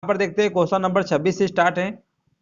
पर देखते हैं क्वेश्चन नंबर 26 से स्टार्ट है।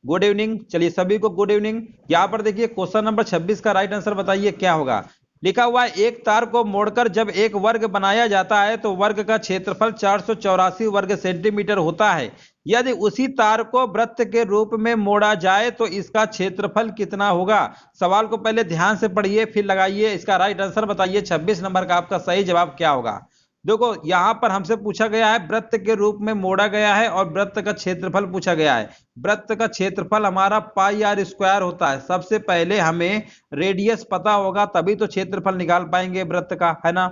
गुड इवनिंग, चलिए सभी को गुड इवनिंग। यहाँ पर देखिए क्वेश्चन नंबर 26 का राइट आंसर बताइए क्या होगा। लिखा हुआ है एक तार को मोड़कर जब एक वर्ग बनाया जाता है तो वर्ग का क्षेत्रफल 484 वर्ग सेंटीमीटर होता है। यदि उसी तार को वृत्त के रूप में मोड़ा जाए तो इसका क्षेत्रफल कितना होगा। सवाल को पहले ध्यान से पढ़िए फिर लगाइए, इसका राइट आंसर बताइए 26 नंबर का आपका सही जवाब क्या होगा। देखो यहां पर हमसे पूछा गया है वृत्त के रूप में मोड़ा गया है और वृत्त का क्षेत्रफल पूछा गया है। वृत्त का क्षेत्रफल हमारा पाई आर स्क्वायर होता है। सबसे पहले हमें रेडियस पता होगा तभी तो क्षेत्रफल निकाल पाएंगे वृत्त का, है ना।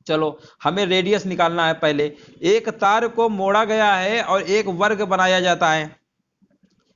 चलो हमें रेडियस निकालना है पहले। एक तार को मोड़ा गया है और एक वर्ग बनाया जाता है।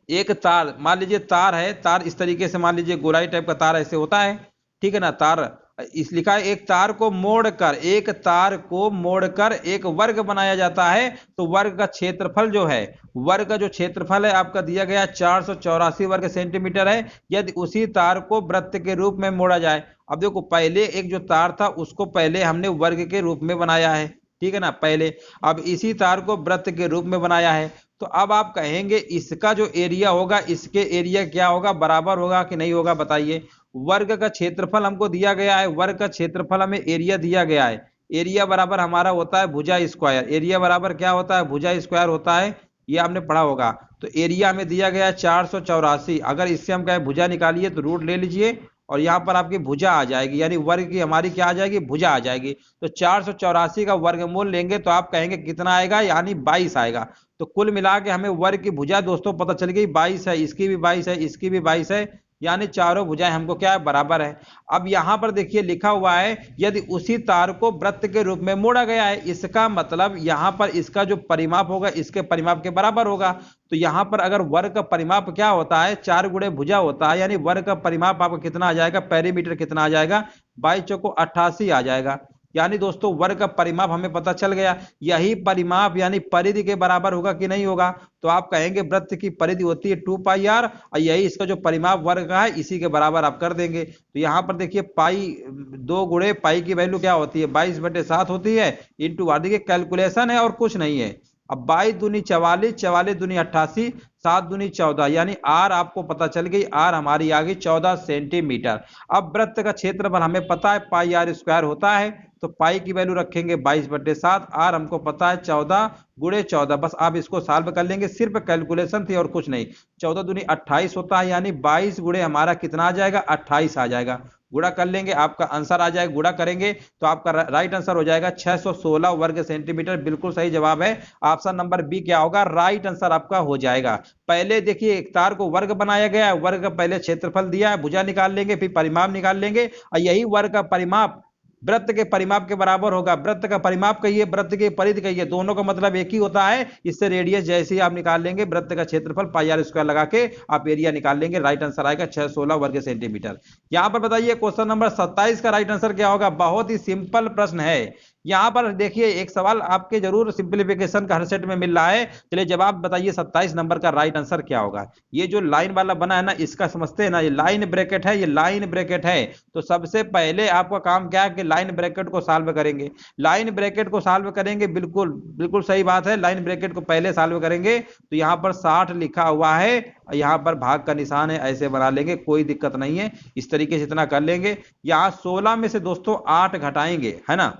एक तार मान लीजिए तार है, तार इस तरीके से मान लीजिए गोलाई टाइप का तार ऐसे होता है, ठीक है ना। तार इस लिखा है एक तार को मोड़कर, एक तार को मोड़कर एक वर्ग बनाया जाता है तो वर्ग का क्षेत्रफल जो है, वर्ग का जो क्षेत्रफल है आपका दिया गया 484 वर्ग सेंटीमीटर है। यदि उसी तार को वृत्त के रूप में मोड़ा जाए, अब देखो पहले एक जो तार था उसको पहले हमने वर्ग के रूप में बनाया है, ठीक है ना पहले। अब इसी तार को वृत्त के रूप में बनाया है तो अब आप कहेंगे इसका जो एरिया होगा इसके एरिया क्या होगा, बराबर होगा कि नहीं होगा बताइए। वर्ग का क्षेत्रफल हमको दिया गया है, वर्ग का क्षेत्रफल हमें एरिया दिया गया है। एरिया बराबर हमारा होता है भुजा स्क्वायर। एरिया बराबर क्या होता है, भुजा स्क्वायर होता है, ये आपने पढ़ा होगा। तो एरिया हमें दिया गया है 484। अगर इससे हम कहें भुजा निकालिए तो रूट ले लीजिए और यहाँ पर आपकी भुजा आ जाएगी, यानी वर्ग की हमारी क्या आ जाएगी, भुजा आ जाएगी। तो 484 का वर्गमूल लेंगे तो आप कहेंगे कितना आएगा, यानी 22 आएगा। तो कुल मिला के हमें वर्ग की भुजा दोस्तों पता चल गई 22 है, इसकी भी 22 है, इसकी भी 22 है, यानी चारों भुजाएं हमको क्या है, बराबर है। अब यहां पर देखिए लिखा हुआ है यदि उसी तार को वृत्त के रूप में मोड़ा गया है, इसका मतलब यहां पर इसका जो परिमाप होगा इसके परिमाप के बराबर होगा। तो यहां पर अगर वर्ग का परिमाप क्या होता है, 4 गुणे भुजा होता है, यानी वर्ग का परिमाप आपका कितना आ जाएगा, पेरीमीटर कितना आ जाएगा, 22 चौको 88 आ जाएगा। यानी दोस्तों वर्ग का परिमाप हमें पता चल गया। यही परिमाप यानी परिधि के बराबर होगा कि नहीं होगा। तो आप कहेंगे वृत्त की परिधि होती है 2 पाई आर और यही इसका जो परिमाप वर्ग का है इसी के बराबर आप कर देंगे। तो यहां पर देखिए पाई 2 गुणे पाई की वैल्यू क्या होती है, 22/7 होती है इंटू आर। देखिए कैलकुलेशन है और कुछ नहीं है। अब 22 दूनी 44, 44 दूनी 88, 7 दूनी 14, यानी आर आपको पता चल गई, आर हमारी आ गई 14 सेंटीमीटर। अब वृत्त का क्षेत्रफल हमें पता है पाई आर स्क्वायर होता है, तो पाई की वैल्यू रखेंगे 22/7, आर हमको पता है 14 गुणे 14। बस आप इसको सॉल्व कर लेंगे, सिर्फ कैलकुलेशन थी और कुछ नहीं। 14 दूनी 28 होता है, यानी 22 गुणे हमारा कितना आ जाएगा, 28 आ जाएगा। गुणा कर लेंगे आपका आंसर आ जाएगा, गुणा करेंगे तो आपका राइट आंसर हो जाएगा 616 वर्ग सेंटीमीटर। बिल्कुल सही जवाब है, ऑप्शन नंबर बी क्या होगा, राइट आंसर आपका हो जाएगा। पहले देखिए एक तार को वर्ग बनाया गया है, वर्ग का पहले क्षेत्रफल दिया है, भुजा निकाल लेंगे फिर परिमाप निकाल लेंगे और यही वर्ग का परिमाप वृत्त के परिमाप के बराबर होगा। वृत्त का परिमाप कहिए, वृत्त की परिधि कहिए, दोनों का मतलब एक ही होता है। इससे रेडियस जैसे ही आप निकाल लेंगे वृत्त का क्षेत्रफल पाई आर स्क्वायर लगा के आप एरिया निकाल लेंगे, राइट आंसर आएगा 616 वर्ग सेंटीमीटर। यहां पर बताइए क्वेश्चन नंबर 27 का राइट आंसर क्या होगा। बहुत ही सिंपल प्रश्न है। यहां पर देखिए एक सवाल आपके जरूर सिंप्लीफिकेशन का हर सेट में मिल रहा है। चलिए जवाब बताइए 27 नंबर का राइट आंसर क्या होगा। ये जो लाइन वाला बना है ना इसका समझते हैं ना, ये लाइन ब्रैकेट है, ये लाइन ब्रैकेट है। तो सबसे पहले आपका काम क्या है कि लाइन ब्रैकेट को सॉल्व करेंगे। लाइन ब्रैकेट को सॉल्व करेंगे, बिल्कुल बिल्कुल सही बात है, लाइन ब्रैकेट को पहले सॉल्व करेंगे। तो यहां पर 60 लिखा हुआ है, यहां पर भाग का निशान है, ऐसे बना लेंगे, कोई दिक्कत नहीं है। इस तरीके से इतना कर लेंगे। यहां 16 में से दोस्तों 8 घटाएंगे, है ना।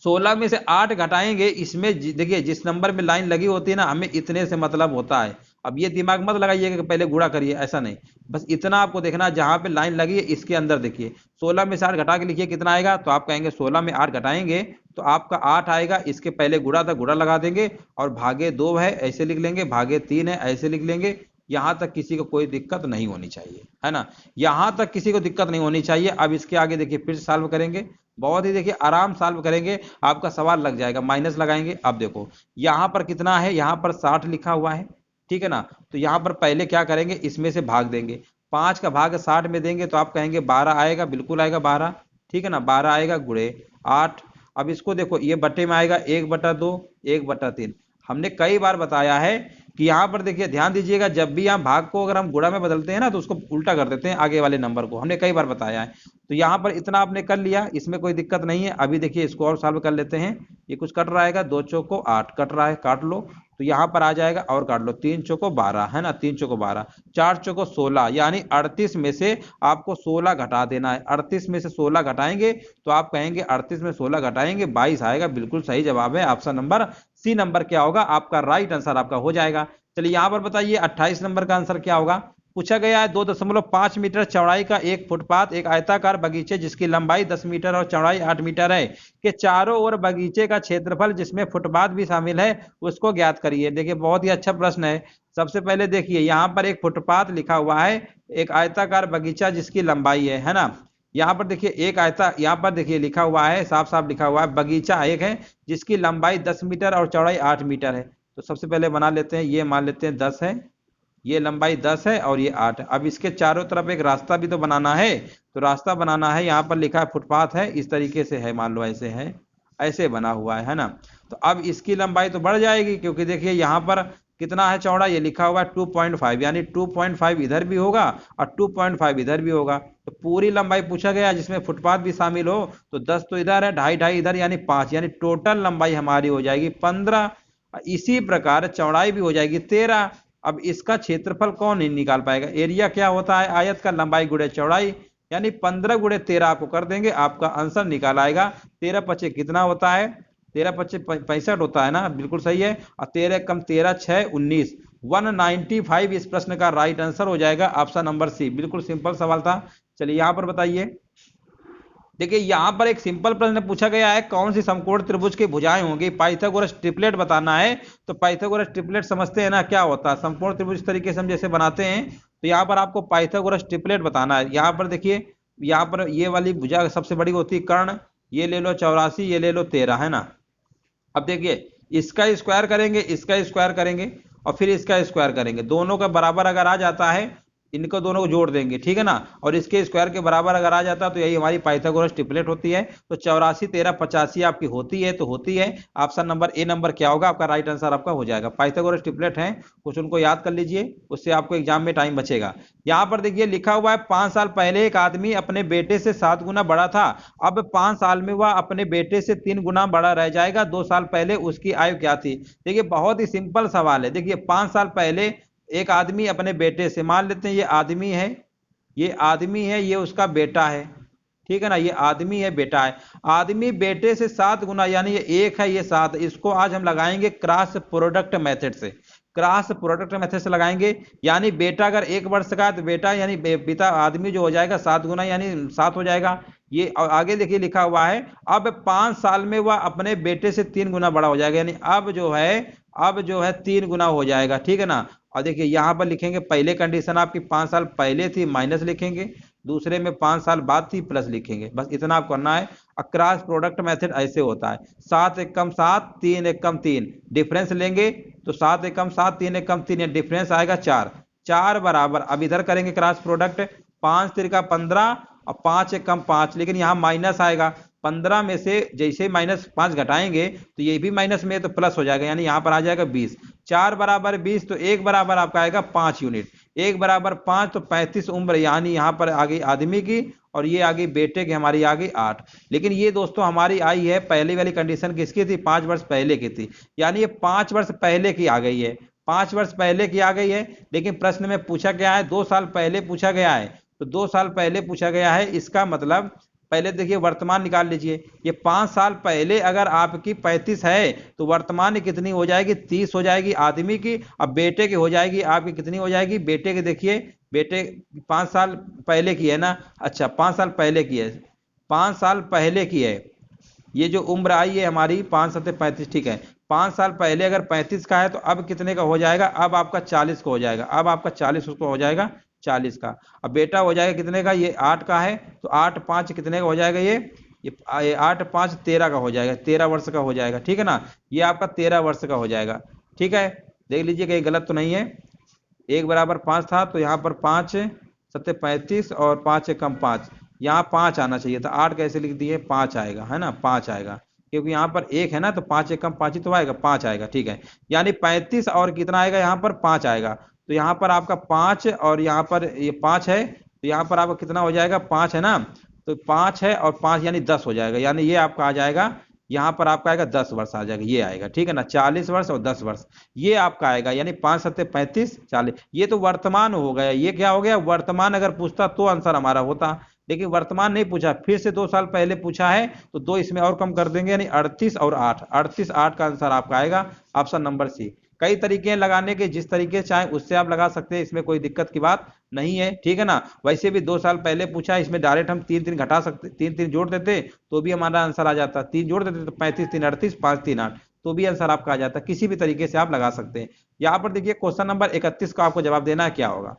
16 में से 8 घटाएंगे, इसमें देखिए जिस नंबर में लाइन लगी होती है ना हमें इतने से मतलब होता है। अब ये दिमाग मत लगाइएगा कि पहले गुणा करिए, ऐसा नहीं, बस इतना आपको देखना जहां पे लाइन लगी है इसके अंदर देखिए 16 में से 8 घटा के लिखिए कितना आएगा। तो आप कहेंगे 16 में 8 घटाएंगे तो आपका 8 आएगा। इसके पहले गुणा था, गुणा लगा देंगे और भागे 2 है ऐसे लिख लेंगे, भागे 3 है ऐसे लिख लेंगे। यहां तक किसी को कोई दिक्कत नहीं होनी चाहिए, है ना, यहां तक किसी को दिक्कत नहीं होनी चाहिए। अब इसके आगे देखिए फिर सॉल्व करेंगे, बहुत ही देखिए आराम सॉल्व करेंगे, आपका सवाल लग जाएगा। माइनस लगाएंगे, अब देखो यहां पर कितना है, यहां पर 60 लिखा हुआ है, ठीक है ना। तो यहां पर पहले क्या करेंगे, इसमें से भाग देंगे, 5 का भाग 60 में देंगे तो आप कहेंगे 12 आएगा, बिल्कुल आएगा 12, ठीक है ना। 12 आएगा गुणे 8। अब इसको देखो ये बट्टे में आएगा 1/2 1/3। हमने कई बार बताया है कि यहां पर देखिए ध्यान दीजिएगा, जब भी यहां भाग को अगर हम गुणा में बदलते हैं ना तो उसको उल्टा कर देते हैं आगे वाले नंबर को, हमने कई बार बताया है। तो यहां पर इतना आपने कर लिया, इसमें कोई दिक्कत नहीं है। अभी देखिए इसको और सॉल्व कर लेते हैं। ये कुछ कट रहा है, 2 चौको 8 कट रहा है, काट लो तो यहाँ पर आ जाएगा, और काट लो, 3 चौको 12 है ना, 3 चौको 12, 4 चौको 16, यानी 38 में से आपको 16 घटा देना है। 38 में से 16 घटाएंगे तो आप कहेंगे 38 में 16 घटाएंगे 22 आएगा। बिल्कुल सही जवाब है, ऑप्शन नंबर सी नंबर क्या होगा आपका राइट आंसर आपका हो जाएगा। चलिए यहाँ पर बताइए 28 नंबर का आंसर क्या होगा। पूछा गया है 2.5 मीटर चौड़ाई का एक फुटपाथ एक आयताकार बगीचे जिसकी लंबाई 10 मीटर और चौड़ाई 8 मीटर है के चारों ओर बगीचे का क्षेत्रफल जिसमें फुटपाथ भी शामिल है उसको ज्ञात करिए। देखिए बहुत ही अच्छा प्रश्न है। सबसे पहले देखिए यहाँ पर एक फुटपाथ लिखा हुआ है, एक आयताकार बगीचा जिसकी लंबाई है ना। यहाँ पर देखिए एक आयता, यहाँ पर देखिए लिखा हुआ है, साफ साफ लिखा हुआ है बगीचा एक है जिसकी लंबाई 10 मीटर और चौड़ाई 8 मीटर है। तो सबसे पहले बना लेते हैं, ये मान लेते हैं 10 है, ये लंबाई 10 है और ये 8 है। अब इसके चारों तरफ एक रास्ता भी तो बनाना है, तो रास्ता बनाना है, यहाँ पर लिखा है फुटपाथ है, इस तरीके से है, मान लो ऐसे है, ऐसे बना हुआ है ना। तो अब इसकी लंबाई तो बढ़ जाएगी क्योंकि देखिए यहाँ पर कितना है चौड़ा, ये लिखा हुआ है 2.5, यानी 2.5 इधर भी होगा और 2.5 इधर भी होगा। तो पूरी लंबाई पूछा गया जिसमें फुटपाथ भी शामिल हो, तो 10 तो इधर है, 2.5 इधर, यानी 5, यानी टोटल लंबाई हमारी हो जाएगी 15। इसी प्रकार चौड़ाई भी हो जाएगी 13। अब इसका क्षेत्रफल कौन नहीं निकाल पाएगा, एरिया क्या होता है आयत का लंबाई गुणे चौड़ाई, यानी 15 गुणे 13 आपको कर देंगे, आपका आंसर निकाल आएगा। 13 पचे कितना होता है, 13 पचे 65 होता है ना, बिल्कुल सही है। और 13 कम 13 6 19, 195 इस प्रश्न का राइट आंसर हो जाएगा, ऑप्शन नंबर सी। बिल्कुल सिंपल सवाल था। चलिए यहाँ पर बताइए, देखिए यहाँ पर एक सिंपल प्रश्न पूछा गया है, कौन सी समकोण त्रिभुज की भुजाएं होंगी, पाइथागोरस ट्रिपलेट बताना है। तो पाइथागोरस ट्रिपलेट समझते हैं ना क्या होता है, समकोण त्रिभुज इस तरीके से हम जैसे बनाते हैं, तो यहाँ पर आपको पाइथागोरस ट्रिपलेट बताना है। यहाँ पर देखिए, यहाँ पर ये वाली भुजा सबसे बड़ी होती है कर्ण, ये ले लो 84, ये ले लो 13 है ना। अब देखिए इसका स्क्वायर करेंगे, इसका स्क्वायर करेंगे और फिर इसका स्क्वायर करेंगे, दोनों का बराबर अगर आ जाता है, इनको दोनों को जोड़ देंगे, ठीक है ना, और इसके स्क्वायर के बराबर अगर आ जाता है तो यही हमारी पाइथागोरस ट्रिपलेट होती है। तो 84 13 85 आपकी होती है, तो होती है। ऑप्शन नंबर ए नंबर क्या होगा आपका राइट आंसर आपका हो जाएगा। पाइथागोरस ट्रिपलेट है, कुछ उनको याद कर लीजिए, उससे आपको एग्जाम में टाइम बचेगा। यहाँ पर देखिए लिखा हुआ है 5 साल पहले एक आदमी अपने बेटे से 7 गुना बड़ा था, अब 5 साल में वह अपने बेटे से 3 गुना बड़ा रह जाएगा, 2 साल पहले उसकी आयु क्या थी। देखिए बहुत ही सिंपल सवाल है। देखिए 5 साल पहले एक आदमी अपने बेटे से, मान लेते हैं ये आदमी है, ये आदमी है, ये उसका बेटा है, ठीक है ना, ये आदमी है बेटा है, आदमी बेटे से 7 गुना, यानी ये 1 है ये 7, इसको आज हम लगाएंगे क्रॉस प्रोडक्ट मेथड से, क्रॉस प्रोडक्ट मेथड से लगाएंगे। यानी बेटा अगर 1 वर्ष का है तो बेटा यानी पिता आदमी जो हो जाएगा 7 गुना यानी 7 हो जाएगा। ये आगे देखिए लिखा हुआ है अब 5 साल में वह अपने बेटे से 3 गुना बड़ा हो जाएगा, यानी अब जो है 3 गुना हो जाएगा, ठीक है ना। और देखिए यहाँ पर लिखेंगे पहले कंडीशन आपकी 5 साल पहले थी माइनस लिखेंगे, दूसरे में 5 साल बाद थी प्लस लिखेंगे, बस इतना आपको करना है। क्रॉस प्रोडक्ट मेथड ऐसे होता है, 7 एकम 7 3 एकम 3, डिफरेंस लेंगे तो 7 एकम 7 3 एकम 3, डिफरेंस आएगा 4, 4 बराबर, अब इधर करेंगे क्रॉस प्रोडक्ट, 5 तिरका 15 और 5 एकम 5, लेकिन यहाँ माइनस आएगा, 15 में से जैसे माइनस 5 घटाएंगे तो ये भी माइनस में तो प्लस हो जाएगा, यानी यहाँ पर आ जाएगा 20, 4 बराबर 20, तो 1 बराबर आपका आएगा 5 यूनिट, 1 बराबर 5 तो 35 उम्र, यानी यहाँ पर आ गई आदमी की और ये आ गई बेटे की, हमारी आ गई 8। लेकिन ये दोस्तों हमारी आई है पहले वाली कंडीशन किसकी थी, 5 वर्ष पहले की थी, यानी ये 5 वर्ष पहले की आ गई है, 5 वर्ष पहले की आ गई है। लेकिन प्रश्न में पूछा गया है 2 साल पहले पूछा गया है, तो 2 साल पहले पूछा गया है, इसका मतलब पहले देखिए वर्तमान निकाल लीजिए, ये 5 साल पहले अगर आपकी 35 है तो वर्तमान कितनी हो जाएगी, 30 हो जाएगी आदमी की, अब बेटे की हो जाएगी आपकी कितनी हो जाएगी, बेटे की देखिए, बेटे 5 साल पहले की है ना, अच्छा 5 साल पहले की है, 5 साल पहले की है, ये जो उम्र आई है हमारी 5 7 35, ठीक है, 5 साल पहले अगर 35 का है तो अब कितने का हो जाएगा, अब आपका 40 का हो जाएगा, अब आपका 40 उसको हो जाएगा 40 का। अब बेटा हो जाएगा कितने का, ये 8 का है तो 8 5 कितने का हो जाएगा, ये 8 5 13 का हो जाएगा, 13 वर्ष का हो जाएगा, ठीक है ना, ये आपका 13 वर्ष का हो जाएगा, ठीक है। देख लीजिए कहीं गलत तो नहीं है, 1 बराबर 5 था तो यहाँ पर 5 7 35 और 5 एकम 5, यहाँ 5 आना चाहिए था, 8 कैसे लिख दिए, 5 आएगा है ना, 5 आएगा क्योंकि यहाँ पर 1 है ना, तो 5 एकम 5 ही तो आएगा, 5 आएगा, ठीक है। यानी 35 और कितना आएगा, यहाँ पर 5 आएगा, तो यहाँ पर आपका 5 और यहाँ पर ये 5 है, तो यहाँ पर आपका कितना हो जाएगा, 5 है ना, तो 5 है और 5 यानी 10 हो जाएगा, यानी ये आपका आ जाएगा यहाँ पर आपका आएगा 10 वर्ष आ जाएगा, ये आएगा, ठीक है ना, 40 वर्ष और 10 वर्ष ये आपका आएगा, यानी 5 सत्ते 35, 40, ये तो वर्तमान हो गया। ये क्या हो गया, वर्तमान अगर पूछता तो आंसर हमारा होता, लेकिन वर्तमान नहीं पूछा, फिर से 2 साल पहले पूछा है तो 2 इसमें और कम कर देंगे, यानी 38 और 8, 38 8 का आंसर आपका आएगा ऑप्शन नंबर सी। कई तरीके हैं लगाने के, जिस तरीके से चाहे उससे आप लगा सकते हैं, इसमें कोई दिक्कत की बात नहीं है, ठीक है ना। वैसे भी 2 साल पहले पूछा है, इसमें डायरेक्ट हम 3 3 घटा सकते, 3 3 जोड़ देते तो भी हमारा आंसर आ जाता, 3 जोड़ देते तो 35 3 38, 5 3 8, तो भी आंसर आपका आ जाता। किसी भी तरीके से आप लगा सकते हैं। यहाँ पर देखिए क्वेश्चन नंबर 31 का आपको जवाब देना है, क्या होगा।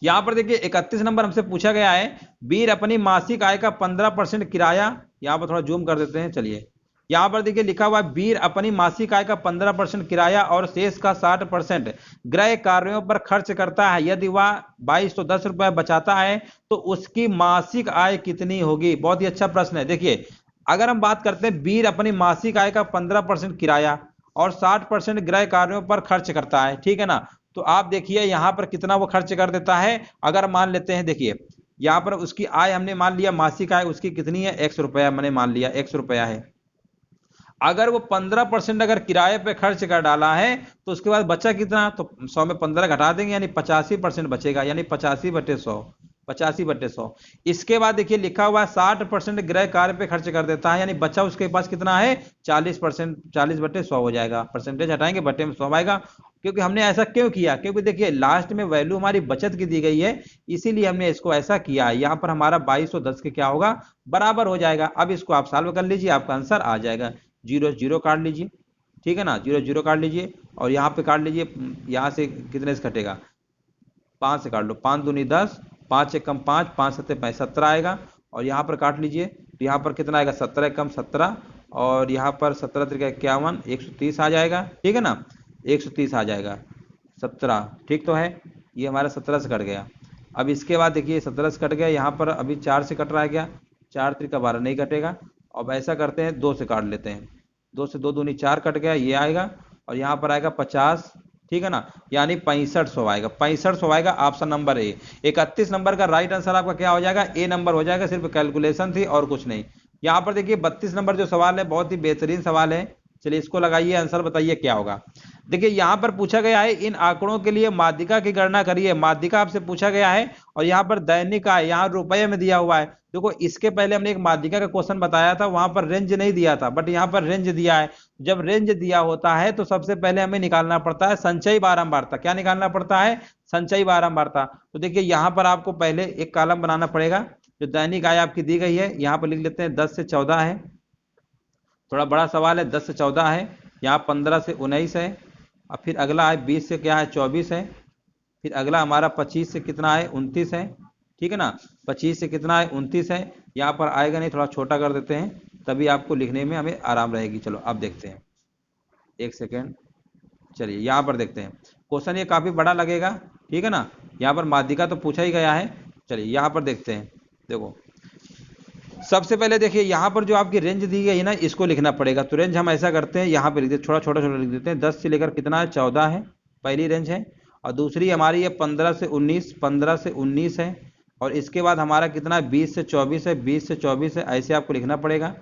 यहाँ पर देखिए 31 नंबर हमसे पूछा गया है, वीर अपनी मासिक आय का 15% किराया, यहाँ पर थोड़ा जूम कर देते हैं, चलिए यहाँ पर देखिए लिखा हुआ है, वीर अपनी मासिक आय का 15% किराया और शेष का 60% गृह कार्यों पर खर्च करता है। यदि वह 2210 रुपए बचाता है तो उसकी मासिक आय कितनी होगी। बहुत ही अच्छा प्रश्न है। देखिए अगर हम बात करते हैं, वीर अपनी मासिक आय का 15% किराया और 60% गृह कार्यों पर खर्च करता है, ठीक है ना, तो आप देखिए यहाँ पर कितना वो खर्च कर देता है। अगर मान लेते हैं, देखिए यहाँ पर उसकी आय हमने मान लिया, मासिक आय उसकी कितनी है, 100 रुपया, मैंने मान लिया 100 रुपया है। अगर वो 15% अगर किराए पे खर्च कर डाला है तो उसके बाद बचा कितना, तो 100 में 15 घटा देंगे, यानी 85% बचेगा, यानी 85/100, 85/100। इसके बाद देखिए लिखा हुआ है 60% गृह कार्य पे खर्च कर देता है, यानी बचा उसके पास कितना है, 40%, 40/100 हो जाएगा, परसेंटेज हटाएंगे बटे में 100 आएगा। क्योंकि हमने ऐसा क्यों किया, क्योंकि देखिए लास्ट में वैल्यू हमारी बचत की दी गई है, इसीलिए हमने इसको ऐसा किया है। यहाँ पर हमारा 2210 के क्या होगा, बराबर हो जाएगा। अब इसको आप सॉल्व कर लीजिए, आपका आंसर आ जाएगा। 0 0 काट लीजिए, ठीक है ना, 0 0 काट लीजिए, और यहाँ पे काट लीजिए, यहाँ से कितने से कटेगा, 5 से काट लो, 5 दूनी 10, 5 से कम 5, 5 सत्ते 75 आएगा, और यहाँ पर काट लीजिए तो यहाँ पर कितना आएगा, 17 कम 17, और यहाँ पर 17 त्रिका 51, 130 आ जाएगा, ठीक है ना, 130 आ जाएगा, 17, ठीक तो है, ये हमारा 17 से कट गया। अब इसके बाद देखिए 17 से कट गया, यहाँ पर अभी 4 से कट रहा है, क्या 4 त्रिका 12 नहीं कटेगा। अब ऐसा करते हैं, 2 से काट लेते हैं, 2 से 2 दूनी 4 कट गया, ये आएगा, और यहाँ पर आएगा 50, ठीक है ना, यानी 6500 आएगा, 6500 आएगा ऑप्शन नंबर ए। 31 नंबर का राइट आंसर आपका क्या हो जाएगा, ए नंबर हो जाएगा, सिर्फ कैलकुलेशन थी और कुछ नहीं। यहाँ पर देखिए 32 नंबर जो सवाल है, बहुत ही बेहतरीन सवाल है, चलिए इसको लगाइए, आंसर बताइए क्या होगा। देखिए यहाँ पर पूछा गया है, इन आंकड़ों के लिए माध्यिका की गणना करिए। माध्यिका आपसे पूछा गया है, और यहाँ पर दैनिक आय यहाँ रुपए में दिया हुआ है। देखो इसके पहले हमने एक माध्यिका का क्वेश्चन बताया था, वहां पर रेंज नहीं दिया था, बट यहाँ पर रेंज दिया है। जब रेंज दिया होता है तो सबसे पहले हमें निकालना पड़ता है संचयी बारंबारता। क्या निकालना पड़ता है, संचयी बारंबारता। तो देखिए यहाँ पर आपको पहले एक कॉलम बनाना पड़ेगा, जो दैनिक आय आपकी दी गई है, यहाँ पर लिख लेते हैं 10 से 14 है, थोड़ा बड़ा सवाल है, 10 से 14 है, यहाँ 15 से 19 है, और फिर अगला है 20 से क्या है, 24 है, फिर अगला हमारा 25 से कितना है, 29 है, ठीक है ना, 25 से कितना है, 29 है। यहाँ पर आएगा नहीं, थोड़ा छोटा कर देते हैं, तभी आपको लिखने में हमें आराम रहेगी। चलो अब देखते हैं, एक सेकेंड, चलिए यहाँ पर देखते हैं, क्वेश्चन ये काफ़ी बड़ा लगेगा, ठीक है ना, यहाँ पर माध्यिका तो पूछा ही गया है। चलिए यहाँ पर देखते हैं, देखो सबसे पहले देखिए यहाँ पर जो आपकी रेंज दी गई है ना, इसको लिखना पड़ेगा। तो रेंज हम ऐसा करते हैं, यहाँ पे लिख देते, थोड़ा छोटा छोटा लिख देते हैं, 10 से लेकर कितना है, 14 है, पहली रेंज है, और दूसरी हमारी है 15 से 19, 15 से 19 है, और इसके बाद हमारा कितना है, 20 से 24 है, 20 से 24 है, ऐसे आपको लिखना पड़ेगा।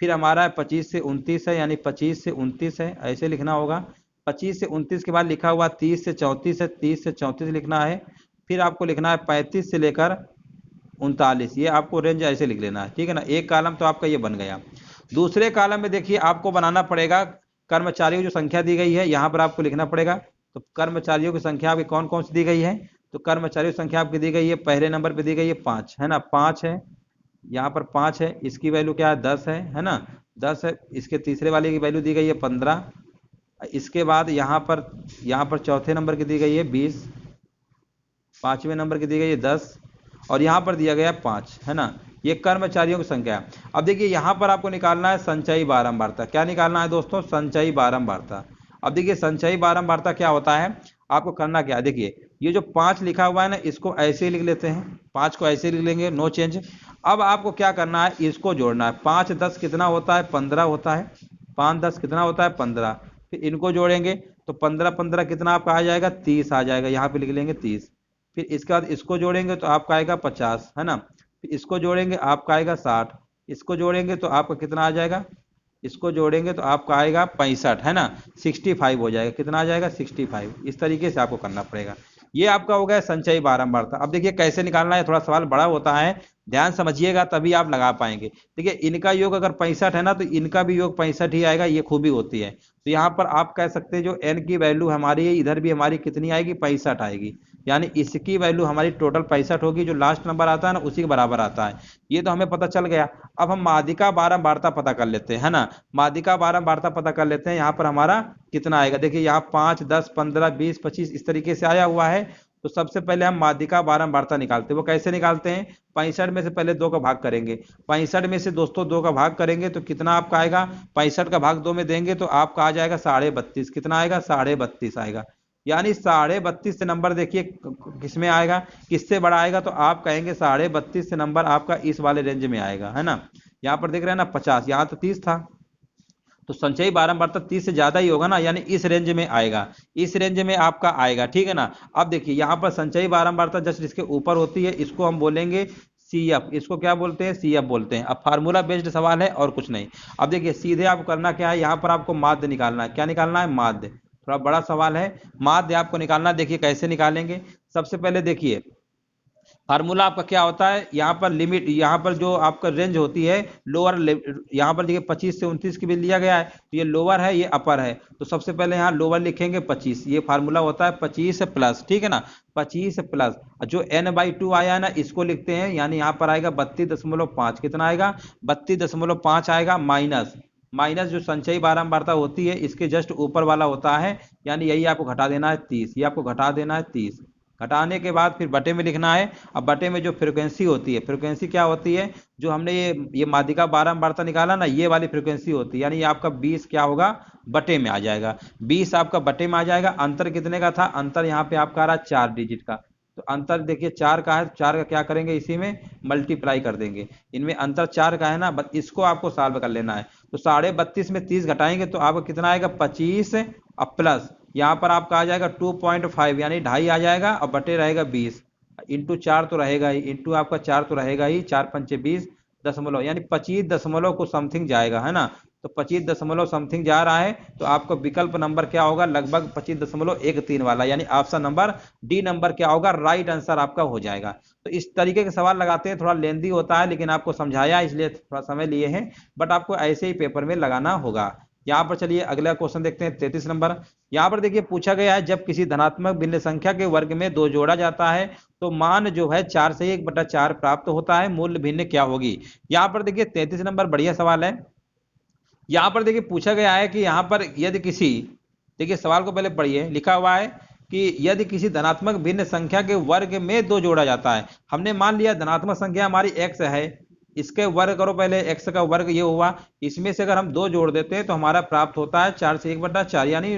फिर हमारा है 25 से 29 है, यानी 25 से 29 है, ऐसे लिखना होगा। 25 से 29 के बाद लिखा हुआ 30 से 34 है, 30 से 34 लिखना है। फिर आपको लिखना है 35 से लेकर 39, ये आपको रेंज ऐसे लिख लेना है, ठीक है ना। एक कॉलम तो आपका ये बन गया। दूसरे कॉलम में देखिए आपको बनाना पड़ेगा कर्मचारियों की जो संख्या दी गई है, यहाँ पर आपको लिखना पड़ेगा। तो कर्मचारियों की संख्या आपकी कौन कौन सी दी गई है, तो कर्मचारियों की संख्या आपकी दी गई है, पहले नंबर पे दी गई है 5, है ना, 5 है, यहाँ पर 5 है, इसकी वैल्यू क्या है, 10 है ना, 10 है। इसके तीसरे वाले की वैल्यू दी गई है 15। इसके बाद यहाँ पर चौथे नंबर की दी गई है 20, पांचवें नंबर की दी गई है 10, और यहाँ पर दिया गया 5, है ना। ये कर्मचारियों की संख्या है। अब देखिए यहाँ पर आपको निकालना है संचयी बारंबारता। क्या निकालना है दोस्तों, संचयी बारंबारता। अब देखिए संचयी बारंबारता क्या होता है, आपको करना क्या है, देखिए ये जो 5 लिखा हुआ है ना, इसको ऐसे ही लिख लेते हैं, 5 को ऐसे लिख लेंगे, नो चेंज। अब आपको क्या करना है, इसको जोड़ना है। 5 10 कितना होता है, 15 होता है, 5 10 कितना होता है, 15। फिर इनको जोड़ेंगे तो 15 15 कितना आपका आ जाएगा, 30 आ जाएगा, यहाँ पे लिख लेंगे 30। फिर इसके बाद इसको जोड़ेंगे तो आपका आएगा 50, है ना। फिर इसको जोड़ेंगे आपका आएगा 60, इसको जोड़ेंगे तो आपका कितना आ जाएगा, इसको जोड़ेंगे तो आपका आएगा 65, है ना, 65 हो जाएगा। कितना आ जाएगा? 65। इस तरीके से आपको करना पड़ेगा। ये आपका हो गया संचयी बारंबारता। अब देखिए कैसे निकालना है, थोड़ा सवाल बड़ा होता है, ध्यान समझिएगा तभी आप लगा पाएंगे। देखिए इनका योग अगर 65 है ना, तो इनका भी योग 65 ही आएगा, ये खूबी होती है। तो यहाँ पर आप कह सकते हैं जो n की वैल्यू हमारी है, इधर भी हमारी कितनी आएगी? 65 आएगी। यानी इसकी वैल्यू हमारी टोटल 65 होगी, जो लास्ट नंबर आता है ना उसी के बराबर आता है। ये तो हमें पता चल गया। अब हम माध्यिका बारंबारता पता कर लेते हैं, है ना। माध्यिका बारंबारता पता कर लेते हैं। यहाँ पर हमारा कितना आएगा? देखिए यहाँ 5, 10, 15, 20, 25 इस तरीके से आया हुआ है। तो सबसे पहले हम माध्यिका बारंबारता निकालते हैं। वो कैसे निकालते हैं? 65 में से पहले 2 का भाग करेंगे। 65 में से दोस्तों 2 का भाग करेंगे तो कितना आपका आएगा? 65 का भाग 2 में देंगे तो आपका आ जाएगा 32.5। कितना आएगा? 32.5 आएगा। यानी 32.5 से नंबर देखिए किसमें आएगा, किससे बड़ा आएगा? तो आप कहेंगे 32.5 से नंबर आपका इस वाले रेंज में आएगा, है ना। यहाँ पर देख रहे हैं ना 50, यहाँ तो 30 था, तो संचयी बारंबारता 30 से ज्यादा ही होगा ना, यानी इस रेंज में आएगा, इस रेंज में आपका आएगा, ठीक है ना। अब देखिए यहाँ पर संचयी बारंबारता जस्ट इसके ऊपर होती है, इसको हम बोलेंगे CF। इसको क्या बोलते हैं? CF बोलते हैं। अब फार्मूला बेस्ड सवाल है और कुछ नहीं। अब देखिए सीधे आपको करना क्या है, यहाँ पर आपको माध्य निकालना है। क्या निकालना है? माध्य। थोड़ा बड़ा सवाल है, माध्य आपको निकालना। देखिए कैसे निकालेंगे। सबसे पहले देखिए फार्मूला आपका क्या होता है, यहाँ पर लिमिट, यहाँ पर जो आपका रेंज होती है लोअर, यहाँ पर देखिए 25 से 29 की भी लिया गया है, तो ये लोअर है, ये अपर है। तो सबसे पहले यहाँ लोअर लिखेंगे 25। ये फार्मूला होता है 25 प्लस, ठीक है ना, 25 प्लस जो n/2 आया है ना, इसको लिखते हैं, यानी यहाँ पर आएगा 32.5। कितना आएगा? 32.5 आएगा। माइनस जो संचयी बारंबारता होती है इसके जस्ट ऊपर वाला होता है, यानी यही आपको घटा देना है 30। ये आपको घटा देना है 30। घटाने के बाद फिर बटे में लिखना है। अब बटे में जो फ्रीक्वेंसी होती है, फ्रीक्वेंसी क्या होती है? जो हमने ये माध्यिका बारंबारता निकाला ना, ये वाली फ्रीक्वेंसी होती है, यानी आपका 20 क्या होगा? बटे में आ जाएगा। 20 आपका बटे में आ जाएगा। अंतर कितने का था? अंतर यहाँ पे आपका आ रहा है 4 डिजिट का। तो अंतर देखिए 4 का है, 4 का क्या करेंगे? इसी में मल्टीप्लाई कर देंगे। इनमें अंतर 4 का है ना, इसको आपको सॉल्व कर लेना है। तो 32.5 में 30 घटाएंगे तो आपको कितना आएगा? 25 अब प्लस यहाँ पर आपका आ जाएगा 2.5, यानी 2.5 आ जाएगा, और बटे रहेगा 20। इंटू 4 तो रहेगा ही, इंटू आपका 4 तो रहेगा ही, 4 पंचे 20 दशमलव, यानी 25 दशमलव को समथिंग जाएगा, है ना। तो 25 दशमलव समथिंग जा रहा है, तो आपको विकल्प नंबर क्या होगा? लगभग 25.13 वाला, यानी ऑप्शन नंबर डी नंबर क्या होगा? राइट आंसर आपका हो जाएगा। तो इस तरीके के सवाल लगाते हैं, थोड़ा लेंदी होता है, लेकिन आपको समझाया इसलिए थोड़ा समय लिए हैं, बट आपको ऐसे ही पेपर में लगाना होगा। यहाँ पर चलिए अगला क्वेश्चन देखते हैं, 33 नंबर। यहाँ पर देखिए पूछा गया है, जब किसी धनात्मक भिन्न संख्या के वर्ग में 2 जोड़ा जाता है तो मान जो है 4 से 1/4 प्राप्त होता है, मूल्य भिन्न क्या होगी? यहाँ पर देखिए 33 नंबर बढ़िया सवाल है। यहाँ पर देखिए पूछा गया है कि यहाँ पर यदि किसी, देखिए सवाल को पहले पढ़िए, लिखा हुआ है कि यदि किसी धनात्मक भिन्न संख्या के वर्ग में 2 जोड़ा जाता है। हमने मान लिया धनात्मक संख्या हमारी x है, इसके वर्ग करो पहले, x का वर्ग ये हुआ, इसमें से अगर हम 2 जोड़ देते हैं तो हमारा प्राप्त होता है 4 से 1/4, यानी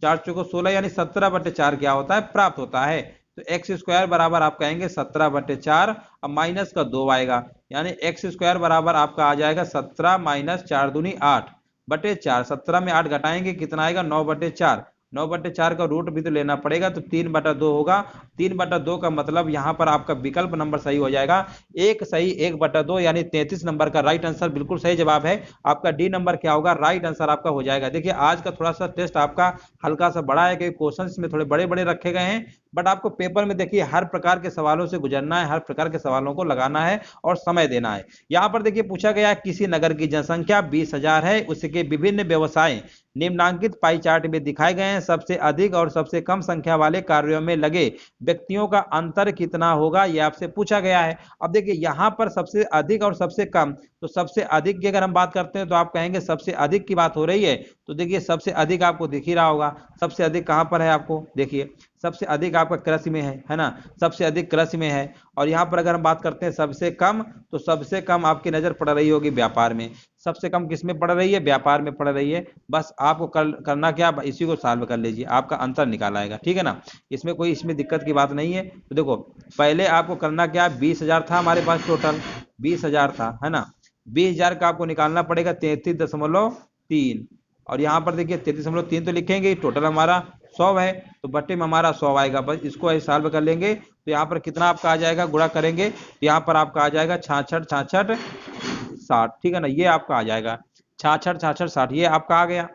4 चौको 16, यानी 17/4 क्या होता है? प्राप्त होता है। तो एक्स स्क्वायर बराबर आप कहेंगे 17/4, अब माइनस का 2 आएगा, यानी एक्स स्क्वायर बराबर आपका आ जाएगा 17 माइनस 4 दूनी 8/4। 17 में 8 घटाएंगे कितना आएगा? 9/4। 9/4 का रूट भी तो लेना पड़ेगा, तो 3/2 होगा। 3/2 का मतलब यहाँ पर आपका विकल्प नंबर सही हो जाएगा, 1 सही 1/2, यानी 33 नंबर का राइट आंसर बिल्कुल सही जवाब है आपका। डी नंबर क्या होगा? राइट आंसर आपका हो जाएगा। देखिए आज का थोड़ा सा टेस्ट आपका हल्का सा बड़ा है, क्योंकि क्वेश्चन इसमें थोड़े बड़े बड़े रखे गए हैं, बट आपको पेपर में देखिए हर प्रकार के सवालों से गुजरना है, हर प्रकार के सवालों को लगाना है और समय देना है। यहाँ पर देखिए पूछा गया किसी नगर की जनसंख्या 20,000 है, उसके विभिन्न व्यवसाय निम्नांकित पाई चार्ट में दिखाए गए हैं। सबसे अधिक और सबसे कम संख्या वाले कार्यों में लगे व्यक्तियों का अंतर कितना होगा, यह आपसे पूछा गया है। अब देखिए यहाँ पर सबसे अधिक और सबसे कम, तो सबसे अधिक की अगर हम बात करते हैं तो आप कहेंगे सबसे अधिक की बात हो रही है, तो देखिए सबसे अधिक आपको दिख ही रहा होगा। सबसे अधिक कहां पर है? आपको देखिए सबसे अधिक आपका कृषि में है ना, सबसे अधिक कृषि में है। और यहाँ पर अगर हम बात करते हैं सबसे कम, तो सबसे कम आपकी नजर पड़ रही होगी व्यापार में। सबसे कम किस में पड़ रही है? व्यापार में पड़ रही है। बस आपको करना क्या, इसी को सॉल्व कर लीजिए, आपका अंतर निकाल आएगा, ठीक है ना। इसमें कोई इसमें दिक्कत की बात नहीं है। तो देखो पहले आपको करना क्या, 20,000 था हमारे पास, टोटल 20,000 था, है ना। 20,000 का आपको निकालना पड़ेगा 33.3, और यहाँ पर देखिए 33.3 तो लिखेंगे, टोटल हमारा 100 है, तो बट्टे में हमारा 100 आएगा। बस इसको ऐसे सॉल्व कर लेंगे तो यहाँ पर कितना आपका आ जाएगा, गुणा करेंगे तो यहाँ पर आपका आ जाएगा 66, 66, 60, ठीक है ना, ये आपका आ जाएगा। 66 66 60, ये आपका आ गया।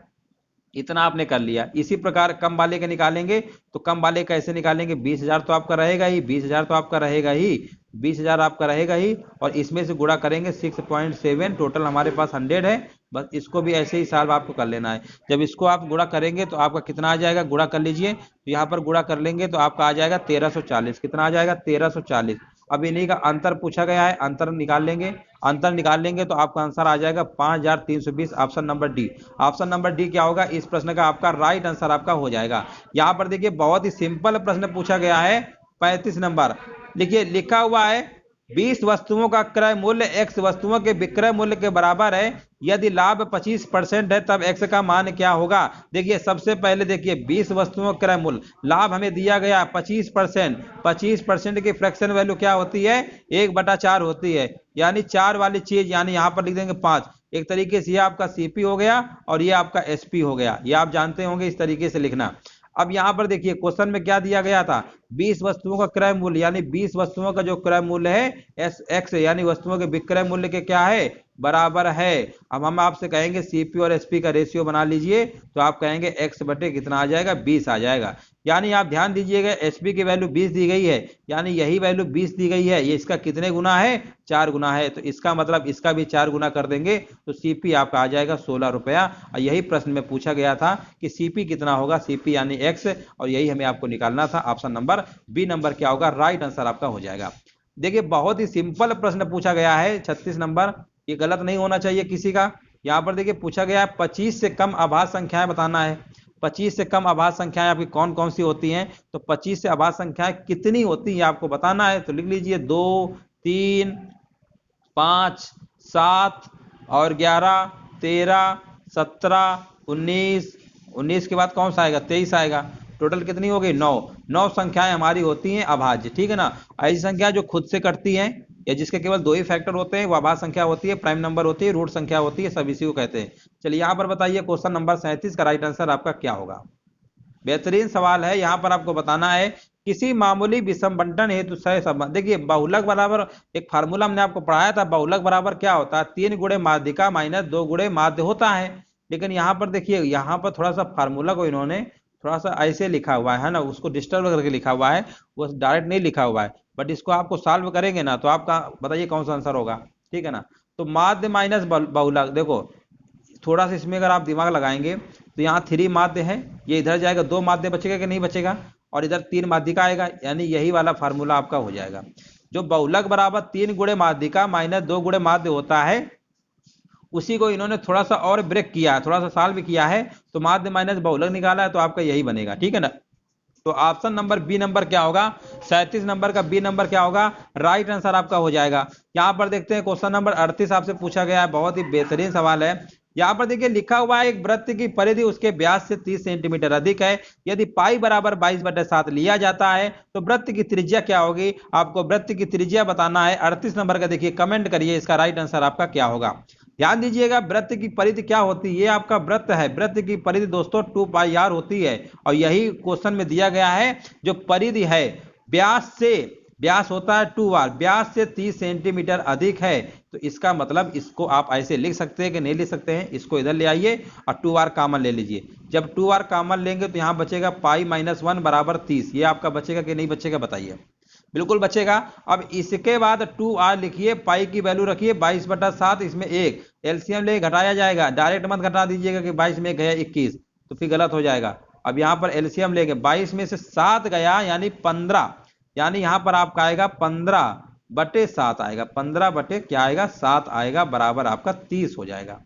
इतना आपने कर लिया। इसी प्रकार कम वाले के निकालेंगे तो कम वाले कैसे निकालेंगे, 20,000 तो आपका रहेगा ही, 20,000 तो आपका रहेगा ही, 20,000 आपका रहेगा ही, और इसमें से गुणा करेंगे 6.7, टोटल हमारे पास 100 है। बस इसको भी ऐसे ही सॉल्व आपको कर लेना है। जब इसको आप गुणा करेंगे तो आपका कितना आ जाएगा, गुणा कर लीजिए, तो यहाँ पर गुणा कर लेंगे तो आपका आ जाएगा 1340। कितना आ जाएगा, 1340। अब इन्हीं का अंतर पूछा गया है, अंतर निकाल लेंगे। अंतर निकाल लेंगे तो आपका आंसर आ जाएगा 5,320, option number D. Option number D क्या होगा, इस प्रश्न का आपका राइट आंसर आपका हो जाएगा। यहाँ पर देखिए बहुत ही सिंपल प्रश्न पूछा गया है। 35 नंबर देखिए लिखा हुआ है 20 वस्तुओं का क्रय मूल्य x वस्तुओं के विक्रय मूल्य के बराबर है, यदि लाभ 25% है तब x का मान क्या होगा। देखिए सबसे पहले देखिए 20 वस्तुओं का क्रय मूल्य, लाभ हमें दिया गया 25%, 25% की फ्रैक्शन वैल्यू क्या होती है, 1/4 होती है, यानी 4 वाली चीज, यानी यहां पर लिख देंगे 5। एक तरीके से ये आपका सीपी हो गया और ये आपका एसपी हो गया, ये आप जानते होंगे इस तरीके से लिखना। अब यहां पर देखिए क्वेश्चन में क्या दिया गया था, 20 वस्तुओं का क्रय मूल्य, यानी 20 वस्तुओं का जो क्रय मूल्य है एस एक्स, यानी वस्तुओं के विक्रय मूल्य के क्या है, बराबर है। अब हम आपसे कहेंगे सीपी और एसपी का रेशियो बना लीजिए, तो आप कहेंगे एक्स बटे कितना आ जाएगा, 20 आ जाएगा। यानी आप ध्यान दीजिएगा एसपी की वैल्यू 20 दी गई है, यानी यही वैल्यू 20 दी गई है, ये इसका कितने गुना है, 4 गुना है, तो इसका मतलब इसका भी 4 गुना कर देंगे तो सीपी आपका आ जाएगा 16 रुपया। और यही प्रश्न में पूछा गया था कि सीपी कितना होगा, सीपी यानी एक्स, और यही हमें आपको निकालना था। ऑप्शन नंबर बी नंबर क्या होगा, राइट आंसर आपका हो जाएगा। देखिए बहुत ही सिंपल प्रश्न पूछा गया है 36 नंबर, ये गलत नहीं होना चाहिए किसी का। यहाँ पर देखिए पूछा गया है 25 से कम अभाज्य संख्याएं बताना है। 25 से कम अभाज्य संख्याएं आपकी कौन कौन सी होती हैं, तो 25 से अभाज्य संख्याएं कितनी होती हैं आपको बताना है। तो लिख लीजिए 2, 3, 5, 7 और 11, 13, 17, 19, 19 के बाद कौन सा आएगा, 23 आएगा। टोटल कितनी हो गई, 9। 9 संख्याएं हमारी होती हैं अभाज्य, ठीक है ना। ऐसी संख्या जो खुद से कटती हैं या जिसके केवल 2 ही फैक्टर होते हैं वो अभाज्य संख्या होती है, प्राइम नंबर होती है, रूट संख्या होती है, सब इसी को कहते हैं। चलिए यहाँ पर बताइए क्वेश्चन नंबर 37 का राइट आंसर आपका क्या होगा। बेहतरीन सवाल है। यहाँ पर आपको बताना है किसी मामूली विषम बंटन हेतु सह संबंध। देखिए बहुलक बराबर एक फार्मूला हमने आपको पढ़ाया था, बहुलक बराबर क्या होता है, 3 गुणे माध्यिका माइनस 2 गुणे माध्य होता है। लेकिन यहाँ पर देखिए यहाँ पर थोड़ा सा फार्मूला को इन्होंने थोड़ा सा ऐसे लिखा हुआ है ना, उसको डिस्टर्ब करके लिखा हुआ है, वो डायरेक्ट नहीं लिखा हुआ है, बट इसको आपको सॉल्व करेंगे ना तो आपका बताइए कौन सा आंसर होगा, ठीक है ना। तो माध्य माइनस बहुलक, देखो थोड़ा सा इसमें अगर आप दिमाग लगाएंगे तो यहाँ 3 माध्य है, ये इधर जाएगा, 2 माध्य बचेगा कि नहीं बचेगा, और इधर 3 माध्यिका आएगा, यानी यही वाला फार्मूला आपका हो जाएगा। जो बहुलक बराबर 3 गुणे माध्यिका माइनस 2 गुणे माध्य होता है, उसी को इन्होंने थोड़ा सा और ब्रेक किया है, थोड़ा सा सॉल्व किया है, तो माध्य माइनस बहुलक निकाला है, तो आपका यही बनेगा, ठीक है ना। तो ऑप्शन नंबर बी नंबर क्या होगा, 37 नंबर का बी नंबर क्या होगा, राइट आंसर आपका हो जाएगा। यहाँ पर देखते हैं क्वेश्चन नंबर 38 आपसे पूछा गया है, बहुत ही बेहतरीन सवाल है। यहाँ पर देखिए लिखा हुआ है एक वृत्त की परिधि उसके व्यास से 30 सेंटीमीटर अधिक है, यदि पाई बराबर 22/7 लिया जाता है तो वृत्त की त्रिज्या क्या होगी। आपको वृत्त की त्रिज्या बताना है। 38 नंबर का देखिए कमेंट करिए इसका राइट आंसर आपका क्या होगा। ध्यान दीजिएगा वृत्त की परिधि क्या होती है, ये आपका वृत्त है, वृत्त की परिधि दोस्तों 2πr होती है, और यही क्वेश्चन में दिया गया है। जो परिधि है व्यास से, व्यास होता है 2r, व्यास से 30 सेंटीमीटर अधिक है, तो इसका मतलब इसको आप ऐसे लिख सकते हैं कि नहीं लिख सकते हैं, इसको इधर ले आइए और 2r कॉमन ले लीजिए। जब 2r कॉमन लेंगे तो यहां बचेगा पाई माइनस 1 बराबर 30, ये आपका बचेगा कि नहीं बचेगा बताइए, बिल्कुल बचेगा। अब इसके बाद 2r लिखिए, पाई की वैल्यू रखिए 22/7, इसमें 1 एलसीएम ले घटाया जाएगा, डायरेक्ट मत घटा दीजिएगा कि 22 में गया 21, तो फिर गलत हो जाएगा। अब यहाँ पर एलसीएम लेंगे, 22 में से 7 गया यानी 15, यानी यहाँ पर आपका आएगा 15/7 आएगा, 15 बटे क्या आएगा 7 आएगा, बराबर आपका 30 हो जाएगा।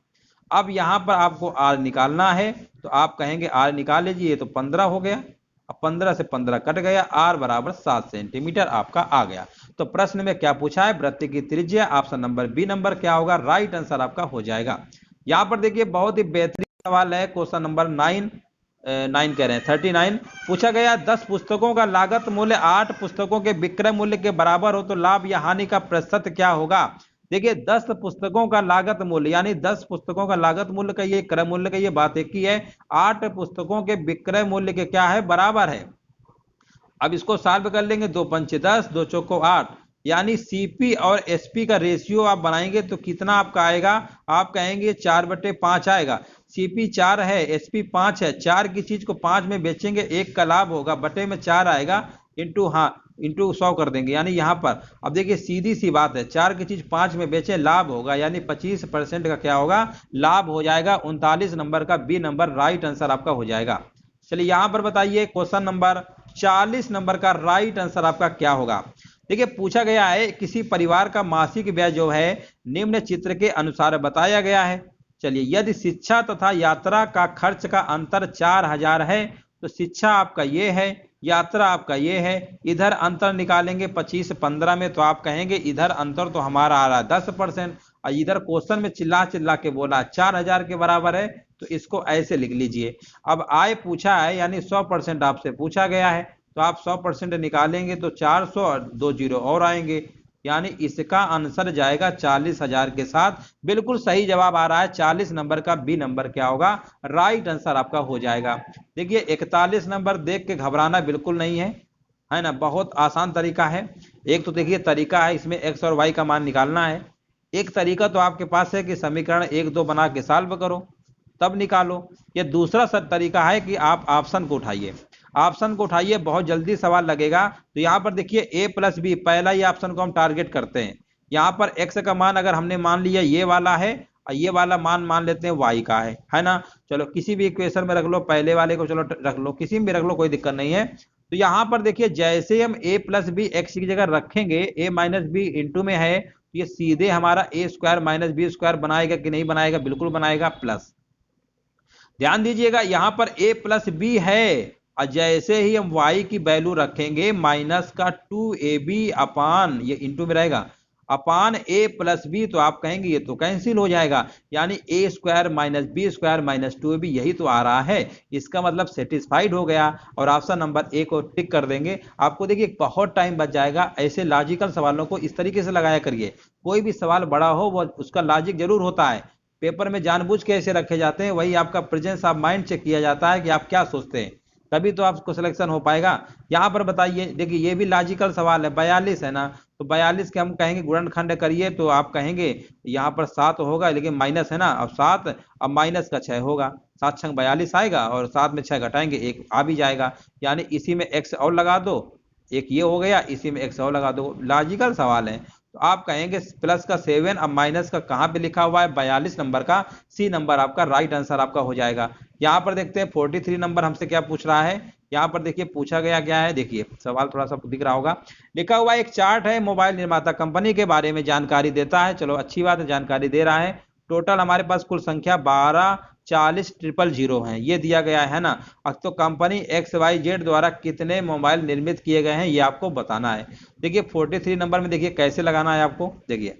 अब यहाँ पर आपको आर निकालना है, तो आप कहेंगे आर निकाल लीजिए, तो 15 हो गया, अब 15 से 15 कट गया, आर बराबर 7 सेंटीमीटर आपका आ गया। तो प्रश्न में क्या पूछा है, वृत्त की त्रिज्या, ऑप्शन नंबर बी नंबर क्या होगा, राइट आंसर आपका हो जाएगा। यहाँ पर देखिए बहुत ही बेहतरीन सवाल है, क्वेश्चन नंबर 9 कह रहे हैं 39 पूछा गया 10 पुस्तकों का लागत मूल्य 8 पुस्तकों के विक्रय मूल्य के बराबर हो तो लाभ या हानि का प्रतिशत क्या होगा। देखिए 10 पुस्तकों का लागत मूल्य, यानी 10 पुस्तकों का लागत मूल्य का ये क्रय मूल्य का ये बात एक ही है, 8 पुस्तकों के विक्रय मूल्य के क्या है, बराबर है। अब इसको सॉल्व कर लेंगे, 2 पंचे 10, 2 चौको 8, यानी सीपी और एसपी का रेशियो आप बनाएंगे तो कितना आपका आएगा, आप कहेंगे 4/5 आएगा। सीपी 4 है, एसपी 5 है, 4 की चीज को 5 में बेचेंगे, 1 का लाभ होगा, बटे में 4 आएगा, इंटू इंटू 100 कर देंगे। यानी यहाँ पर अब देखिए सीधी सी बात है, 4 की चीज 5 में बेचे लाभ होगा, यानी 25% का क्या होगा, लाभ हो जाएगा। 39 नंबर का बी नंबर राइट आंसर आपका हो जाएगा। चलिए यहां पर बताइए क्वेश्चन नंबर 40 नंबर का राइट आंसर आपका क्या होगा। देखिए पूछा गया है किसी परिवार का मासिक व्यय जो है निम्न चित्र के अनुसार बताया गया है। चलिए यदि शिक्षा तथा यात्रा का खर्च का अंतर 4000 है तो शिक्षा आपका ये है, यात्रा आपका ये है, इधर अंतर निकालेंगे 25-15 में, तो आप कहेंगे इधर अंतर तो हमारा आ रहा है 10%, और इधर क्वेश्चन में चिल्ला चिल्ला के बोला 4000 के बराबर है, तो इसको ऐसे लिख लीजिए। अब आय पूछा है यानी 100% आपसे पूछा गया है, तो आप 100% निकालेंगे तो 400 और 2 जीरो और आएंगे, यानी इसका आंसर जाएगा 40,000 के साथ। बिल्कुल सही जवाब आ रहा है 40 नंबर का बी नंबर क्या होगा, राइट आंसर आपका हो जाएगा। देखिए 41 नंबर देख के घबराना बिल्कुल नहीं है ना, बहुत आसान तरीका है। एक तो देखिए तरीका है, इसमें एक्स और वाई का मान निकालना है। एक तरीका तो आपके पास है कि समीकरण 1-2 बना के सॉल्व करो तब निकालो। ये दूसरा तरीका है कि आप ऑप्शन को उठाइए, ऑप्शन को उठाइए, बहुत जल्दी सवाल लगेगा। तो यहाँ पर देखिए ए प्लस बी, पहला ही ऑप्शन को हम टारगेट करते हैं। यहाँ पर एक्स का मान अगर हमने मान लिया ये वाला है, और ये वाला मान लेते हैं वाई का है ना। चलो किसी भी इक्वेशन में रख लो, पहले वाले को चलो रख लो, किसी में भी रख लो, कोई दिक्कत नहीं है। तो यहाँ पर देखिए जैसे हम ए प्लस बी एक्स की जगह रखेंगे, ए माइनस बी इंटू में है, तो ये सीधे हमारा ए स्क्वायर माइनस बी स्क्वायर बनाएगा कि नहीं बनाएगा, बिल्कुल बनाएगा, प्लस। ध्यान दीजिएगा यहाँ पर a प्लस बी है, और जैसे ही हम y की वैल्यू रखेंगे माइनस का 2ab अपान, ये इंटू में रहेगा, अपान a प्लस बी, तो आप कहेंगे ये तो कैंसिल हो जाएगा, यानी a square minus B square minus 2ab, यही तो आ रहा है। इसका मतलब सेटिस्फाइड हो गया, और ऑप्शन नंबर ए को टिक कर देंगे। आपको देखिए बहुत टाइम बच जाएगा, ऐसे लॉजिकल सवालों को इस तरीके से लगाया करिए। कोई भी सवाल बड़ा हो वो उसका लॉजिक जरूर होता है, पेपर में जानबूझ के ऐसे रखे जाते हैं, वही आपका प्रेजेंस ऑफ माइंड चेक किया जाता है कि आप क्या सोचते हैं, तभी तो आपको सिलेक्शन हो पाएगा। यहाँ पर बताइए, देखिए ये भी लॉजिकल सवाल है, 42 है ना, तो 42 के हम कहेंगे गुणनखंड करिए, तो आप कहेंगे यहाँ पर 7 होगा, लेकिन माइनस है ना, अब 7 अब माइनस का 6 होगा, 7 6 42 आएगा, और 7 में 6 घटाएंगे 1 आ भी जाएगा, यानी इसी में x और लगा दो, एक ये हो गया, इसी में x और लगा दो, लॉजिकल सवाल है। तो आप कहेंगे प्लस का 7, अब माइनस का कहां पे लिखा हुआ है, 42 नंबर का सी नंबर आपका राइट आंसर आपका हो जाएगा। यहां पर देखते हैं 43 नंबर हमसे क्या पूछ रहा है। यहां पर देखिए पूछा गया क्या है, देखिए सवाल थोड़ा सा दिख रहा होगा, लिखा हुआ एक चार्ट है, मोबाइल निर्माता कंपनी के बारे में जानकारी देता है। चलो अच्छी बात है, जानकारी दे रहा है। टोटल हमारे पास कुल संख्या 12 40 000 है, ये दिया गया है ना। अब तो कंपनी XYZ द्वारा कितने मोबाइल निर्मित किए गए हैं ये आपको बताना है। देखिए 43 नंबर में देखिए कैसे लगाना है आपको। देखिए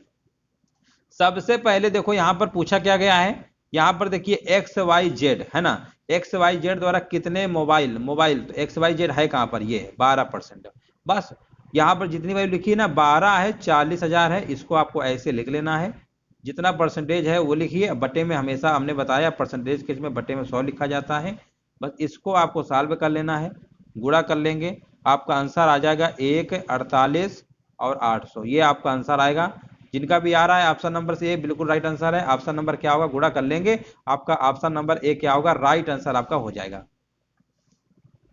सबसे पहले देखो यहाँ पर पूछा क्या गया है, यहाँ पर देखिए XYZ है ना, XYZ द्वारा कितने मोबाइल, तो XYZ है कहाँ पर, ये 12%। बस यहाँ पर जितनी वैल्यू लिखी है ना 12 है, 40,000 है, इसको आपको ऐसे लिख लेना है। जितना परसेंटेज है वो लिखिए, बटे में हमेशा हमने बताया परसेंटेज केस में बटे में 100 लिखा जाता है। बस इसको आपको सॉल्व कर लेना है, गुणा कर लेंगे, आपका आंसर आ जाएगा 1 48 और 800, ये आपका आंसर आएगा। जिनका भी आ रहा है ऑप्शन नंबर से, ये बिल्कुल राइट आंसर है। ऑप्शन नंबर क्या होगा, गुणा कर लेंगे, आपका ऑप्शन नंबर ए क्या होगा, राइट आंसर आपका हो जाएगा।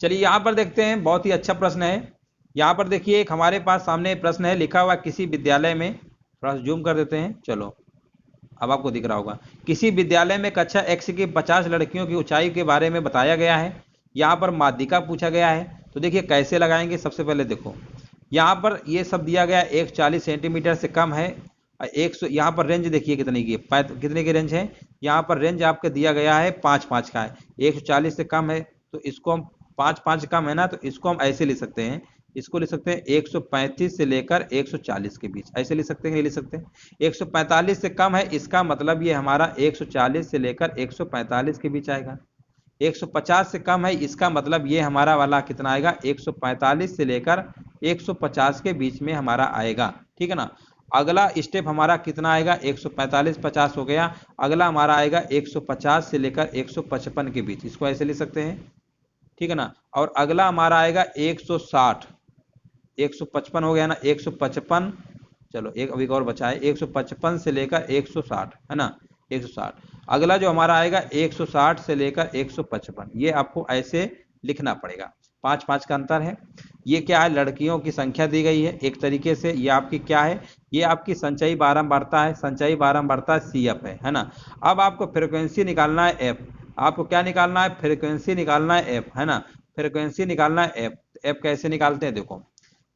चलिए यहाँ पर देखते हैं, बहुत ही अच्छा प्रश्न है। यहाँ पर देखिए एक हमारे पास सामने प्रश्न है, लिखा हुआ किसी विद्यालय में, थोड़ा जूम कर देते हैं, चलो अब आपको दिख रहा होगा, किसी विद्यालय में कक्षा एक्स की 50 लड़कियों की ऊंचाई के बारे में बताया गया है। यहाँ पर माध्यिका पूछा गया है, तो देखिए कैसे लगाएंगे। सबसे पहले देखो यहाँ पर ये सब दिया गया, 140 सेंटीमीटर से कम है, 100, यहाँ पर रेंज देखिए कितने की, कितने की रेंज है, यहाँ पर रेंज आपको दिया गया है 5-5 का है, 140 से कम है, तो इसको हम 5-5 कम है ना, तो इसको हम ऐसे लिख सकते हैं, इसको लिख सकते हैं 135 से लेकर 140 के बीच, ऐसे लिख सकते हैं, लिख सकते हैं 145 से कम है, इसका मतलब ये हमारा 140 से लेकर 145 के बीच आएगा। 150 से कम है, इसका मतलब ये हमारा वाला कितना आएगा, 145 से लेकर 150 के बीच में हमारा आएगा, ठीक है ना। अगला स्टेप हमारा कितना आएगा, 145 50 हो गया, अगला हमारा आएगा 150 से लेकर 155 के बीच, इसको ऐसे लिख सकते हैं, ठीक है ना। और अगला हमारा आएगा 160, 155 हो गया ना, 155, चलो एक अभी और बचा है, 155 से लेकर 160 है ना, 160। अगला जो हमारा आएगा 160 से लेकर 155, ये आपको ऐसे लिखना पड़ेगा, 5 5 का अंतर है। ये क्या है, लड़कियों की संख्या दी गई है एक तरीके से, ये आपकी क्या है, ये आपकी संचयी बारंबारता है, संचयी बारंबारता CF है ना। अब आपको फ्रीक्वेंसी निकालना है F, आपको क्या निकालना है, फ्रीक्वेंसी निकालना है F है ना, फ्रीक्वेंसी निकालना है F। F कैसे निकालते हैं, देखो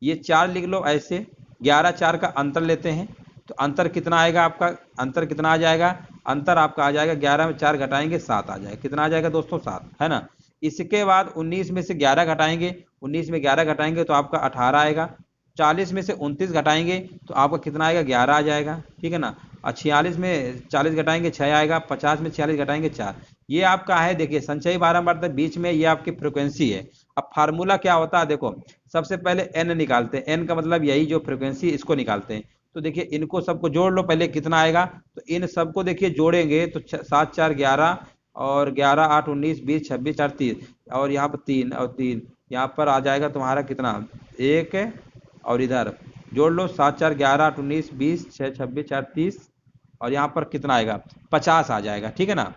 ये 4 लिख लो ऐसे, 11 4 का अंतर लेते हैं, तो अंतर कितना आएगा आपका, अंतर कितना आ जाएगा, अंतर आपका आ जाएगा 11 में 4 घटाएंगे 7 आ जाएगा, कितना आ जाएगा दोस्तों 7 है ना। इसके बाद 19 में से 11 घटाएंगे, 19 में 11 घटाएंगे तो आपका 18 आएगा, 40 में से 29 घटाएंगे तो आपका कितना आएगा, 11 आ जाएगा, ठीक है ना। और 46 में 40 घटाएंगे 6 आएगा, 50 में 46 घटाएंगे 4। ये आपका है, देखिए संचयी बारंबारता बीच में, ये आपकी फ्रिक्वेंसी है। अब फार्मूला क्या होता है, देखो सबसे पहले n निकालते हैं, n का मतलब यही जो फ्रिक्वेंसी, इसको निकालते हैं। तो देखिए इनको सबको जोड़ लो पहले, कितना आएगा, तो इन सबको देखिए जोड़ेंगे तो 7 4 11 और 11 8 19 20 26 4 30, और यहाँ पर 3 और 3, यहाँ पर आ जाएगा तुम्हारा कितना, 1, और इधर जोड़ लो 7 4 11 8 19 20 6 26 4 30, और यहाँ पर कितना आएगा, 50 आ जाएगा, ठीक है ना,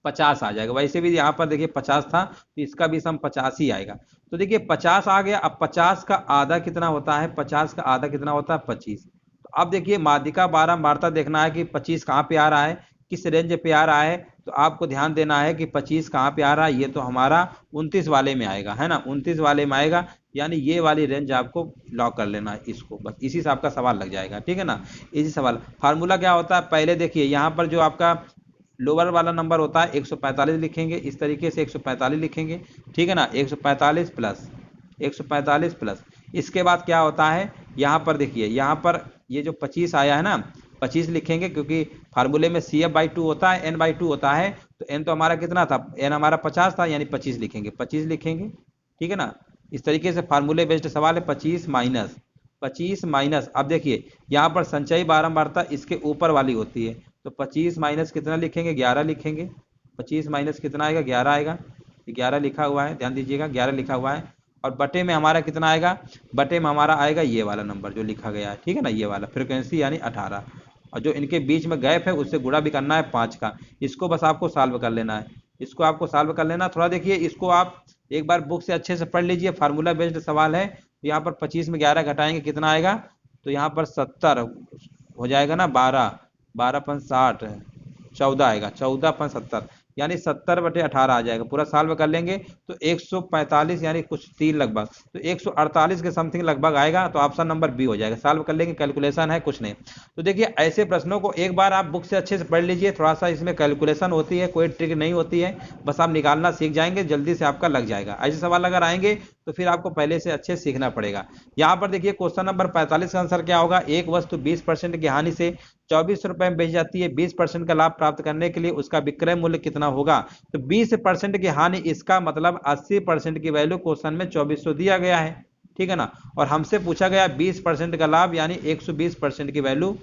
50 आ जाएगा। वैसे भी यहाँ पर देखिए 50 था, तो इसका भी सम 50 ही आएगा। तो देखिए 50 आ गया। अब 50 का आधा कितना होता है, 50 का आधा कितना होता है, 25। तो अब देखिए माध्यिका बारंबारता देखना है कि 25 कहाँ पे आ रहा है, किस रेंज पे आ रहा है। तो आपको ध्यान देना है कि 25 कहाँ पे आ रहा है, ये तो हमारा 29 वाले में आएगा है ना, 29 वाले में आएगा, यानी ये वाली रेंज आपको लॉक कर लेना है इसको, बस इसी से आपका सवाल लग जाएगा, ठीक है ना। इसी सवाल फार्मूला क्या होता है, पहले देखिए यहाँ पर जो आपका लोअर वाला नंबर होता है 145 लिखेंगे, इस तरीके से 145 लिखेंगे, ठीक है ना, 145 प्लस 145 प्लस, इसके बाद क्या होता है, यहाँ पर देखिए यहाँ पर ये जो 25 आया है ना, 25 लिखेंगे, क्योंकि फार्मूले में CF/2 होता है, N/2 होता है, तो N तो हमारा कितना था, N हमारा 50 था, यानी 25 लिखेंगे, 25 लिखेंगे, ठीक है ना। इस तरीके से फार्मूले बेस्ड सवाल है, 25 माइनस। अब देखिए यहाँ पर संचयी बारंबारता इसके ऊपर वाली होती है, तो 25 माइनस कितना लिखेंगे, 11 लिखेंगे, 25 माइनस कितना आएगा, 11 आएगा, 11 लिखा हुआ है, ध्यान दीजिएगा 11 लिखा हुआ है। और बटे में हमारा कितना आएगा, बटे में हमारा आएगा ये वाला नंबर जो लिखा गया है, ठीक है ना, ये वाला फ्रिक्वेंसी यानी 18। और जो इनके बीच में गैप है उससे गुणा भी करना है 5 का, इसको बस आपको सॉल्व कर लेना है, इसको आपको सॉल्व कर लेना। थोड़ा देखिए इसको आप एक बार बुक से अच्छे से पढ़ लीजिए, फार्मूला बेस्ड सवाल है। तो यहाँ पर 25 में 11 घटाएंगे कितना आएगा, तो यहाँ पर 70 हो जाएगा ना, 12 12 पन 60, 14 आएगा, 14 पन 70, यानी 70/18 आ जाएगा। पूरा सॉल्व कर लेंगे तो 145 यानी कुछ 3 लगभग, तो 148 के समथिंग लगभग आएगा, तो ऑप्शन नंबर बी हो जाएगा। सॉल्व कर लेंगे, कैलकुलेशन है कुछ नहीं। तो देखिए ऐसे प्रश्नों को एक बार आप बुक से अच्छे से पढ़ लीजिए, थोड़ा सा इसमें कैलकुलेशन होती है, कोई ट्रिक नहीं होती है, बस आप निकालना सीख जाएंगे, जल्दी से आपका लग जाएगा। ऐसे सवाल अगर आएंगे तो फिर आपको पहले से अच्छे सीखना पड़ेगा। यहाँ पर देखिए क्वेश्चन नंबर 45 का आंसर क्या होगा, एक वस्तु 20% की हानि से 24 रुपए में बेच जाती है, 20% का लाभ प्राप्त करने के लिए उसका विक्रय मूल्य कितना होगा। तो 20% की हानि, इसका मतलब 80% की वैल्यू क्वेश्चन में 2400 दिया गया है, ठीक है ना। और हमसे पूछा गया 20% का लाभ, यानी 120% की वैल्यू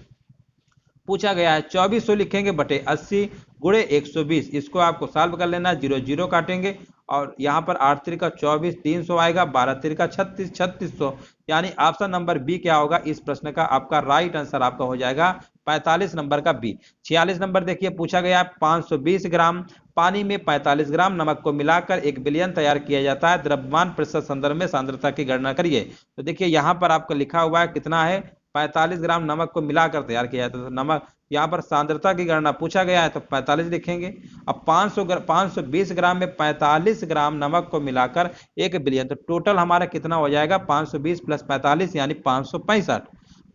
पूछा गया है। 2400 लिखेंगे बटे 80 गुणे 120, इसको आपको सॉल्व कर लेना, 0 0 काटेंगे, और यहाँ पर 8 3 का 24, 300 आएगा, 12 3 का 36, 3600, यानी ऑप्शन नंबर बी क्या होगा इस प्रश्न का, आपका राइट आंसर आपका हो जाएगा 45 नंबर का बी। 46 नंबर देखिए पूछा गया 520 ग्राम पानी में 45 ग्राम नमक को मिलाकर 1 विलयन तैयार किया जाता है, द्रव्यमान प्रतिशत संदर्भ में सांद्रता की गणना करिए। तो देखिए यहाँ पर आपको लिखा हुआ है कितना है, 45 ग्राम नमक को मिलाकर तैयार किया जाता है, तो नमक यहाँ पर सांद्रता की गणना पूछा गया है, तो 45 लिखेंगे। अब 520 ग्राम में 45 ग्राम नमक को मिलाकर 1 विलयन, तो टोटल हमारा कितना हो जाएगा, 520 प्लस 45 यानी 565,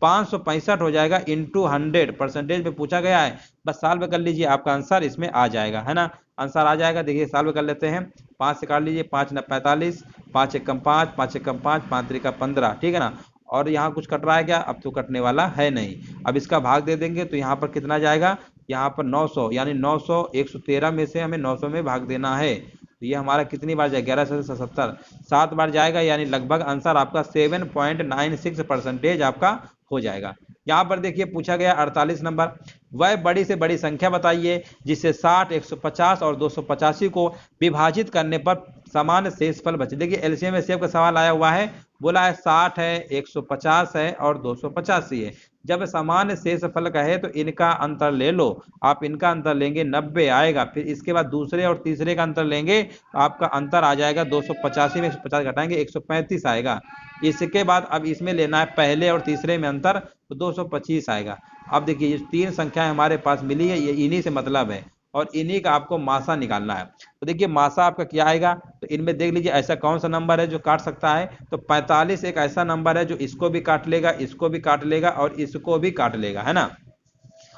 565 हो जाएगा इंटू 100, परसेंटेज में पूछा गया है, बस सॉल्व कर लीजिए, आपका आंसर इसमें आ जाएगा, है ना, आंसर आ जाएगा। देखिए सॉल्व कर लेते हैं, 5 से काट लीजिए, 5 9 45, 5 1 5, 5 1 5, 5 3 15, ठीक है ना। और यहाँ कुछ कट रहा है क्या, अब तो कटने वाला है नहीं। अब इसका भाग दे देंगे तो यहाँ पर कितना जाएगा, यहाँ पर 900, यानी 900 113 में से हमें 900 में भाग देना है, तो ये हमारा कितनी बार जाएगा, 11 से 77, 7 बार जाएगा, यानी लगभग आंसर आपका 7.96% आपका हो जाएगा। यहाँ पर देखिए पूछा गया 48 नंबर, वह बड़ी से बड़ी संख्या बताइए जिसे 60, 150 और 285 को विभाजित करने पर समान शेष फल बचे। देखिए एलसीएम एचसीएफ का सवाल आया हुआ है, बोला है 60 है, 150 है और 285 है। जब समान शेष फल कहे तो इनका अंतर ले लो, आप इनका अंतर लेंगे 90 आएगा, फिर इसके बाद दूसरे और तीसरे का अंतर लेंगे तो आपका अंतर आ जाएगा 285 में 150 घटाएंगे 135 आएगा। इसके बाद अब इसमें लेना है पहले और तीसरे में अंतर, तो 225 आएगा। अब देखिए ये तीन संख्याएं हमारे पास मिली है, ये इन्हीं से मतलब है और इन्हीं का आपको मासा निकालना है। तो देखिए मासा आपका क्या आएगा, तो इनमें देख लीजिए ऐसा कौन सा नंबर है जो काट सकता है, तो 45 एक ऐसा नंबर है जो इसको भी काट लेगा, इसको भी काट लेगा और इसको भी काट लेगा, है ना,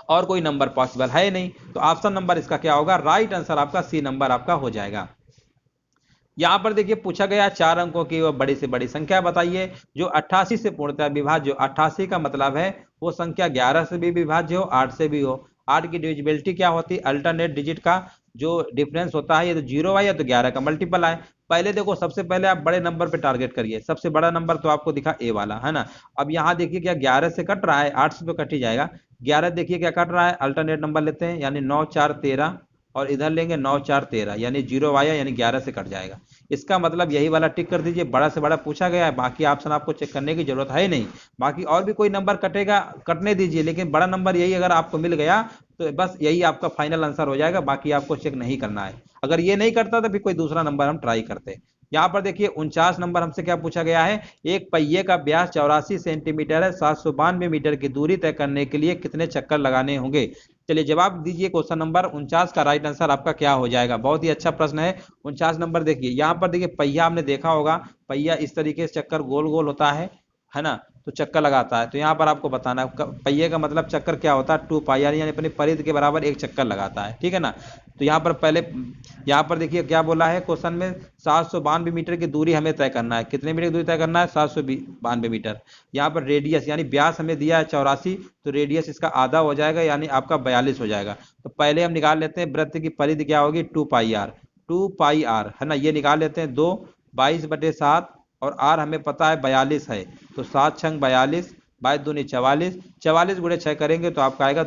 और कोई नंबर पॉसिबल है नहीं। तो ऑप्शन नंबर इसका क्या होगा, राइट आंसर आपका सी नंबर आपका हो जाएगा। यहां पर देखिए पूछा गया 4 अंकों की वो बड़ी से बड़ी संख्या बताइए जो 88 से पूर्णतः विभाज्य हो। 88 का मतलब है वो संख्या 11 से भी विभाज्य हो, 8 से भी हो। 8 की डिविजिबिलिटी क्या होती है, अल्टरनेट डिजिट का जो डिफरेंस होता है, ये तो 0 आए या तो 11 का मल्टीपल आए। पहले देखो सबसे पहले आप बड़े नंबर पे टारगेट करिए, सबसे बड़ा नंबर तो आपको दिखा ए वाला, है ना। अब यहाँ देखिए क्या 11 से कट रहा है, 8 से तो कट ही जाएगा। 11 देखिए क्या कट रहा है, अल्टरनेट नंबर लेते हैं यानी 9 4 13 और इधर लेंगे 9 4 13 यानी 0 आया यानी 11 से कट जाएगा। इसका मतलब यही वाला टिक कर दीजिए, बड़ा से बड़ा पूछा गया है, बाकी ऑप्शन आपको चेक करने की जरूरत है नहीं। बाकी और भी कोई नंबर कटेगा कटने दीजिए, लेकिन बड़ा नंबर यही अगर आपको मिल गया तो बस यही आपका फाइनल आंसर हो जाएगा, बाकी आपको चेक नहीं करना है। अगर ये नहीं करता तो फिर कोई दूसरा नंबर हम ट्राई करते। यहाँ पर देखिए 49 नंबर हमसे क्या पूछा गया है, एक पहिए का व्यास 84 सेंटीमीटर है, 792 मीटर की दूरी तय करने के लिए कितने चक्कर लगाने होंगे। चलिए जवाब दीजिए, क्वेश्चन नंबर 49 का राइट आंसर आपका क्या हो जाएगा। बहुत ही अच्छा प्रश्न है 49 नंबर। देखिए यहाँ पर देखिए पहिया हमने देखा होगा, पहिया इस तरीके से चक्कर गोल गोल होता है ना, तो चक्कर लगाता है। तो यहाँ पर आपको बताना है पहिए का मतलब चक्कर क्या होता है, 2 पाई यानी अपनी परिधि के बराबर एक चक्कर लगाता है, ठीक है ना। तो यहाँ पर पहले यहाँ पर देखिए क्या बोला है क्वेश्चन में, 792 मीटर की दूरी हमें तय करना है। कितने मीटर की दूरी तय करना है, 792 मीटर। यहाँ पर रेडियस यानी व्यास हमें दिया है 84, तो रेडियस इसका आधा हो जाएगा यानी आपका 42 हो जाएगा। तो पहले हम निकाल लेते हैं वृत्त की परिधि क्या होगी, 2 पाई आर, 2 पाई आर है ना, ये निकाल लेते हैं 2 22/7 और आर हमें पता है 42 है, तो 7 छंग 42 22 दूनी 44, 44 गुणे 6 करेंगे तो आपका आएगा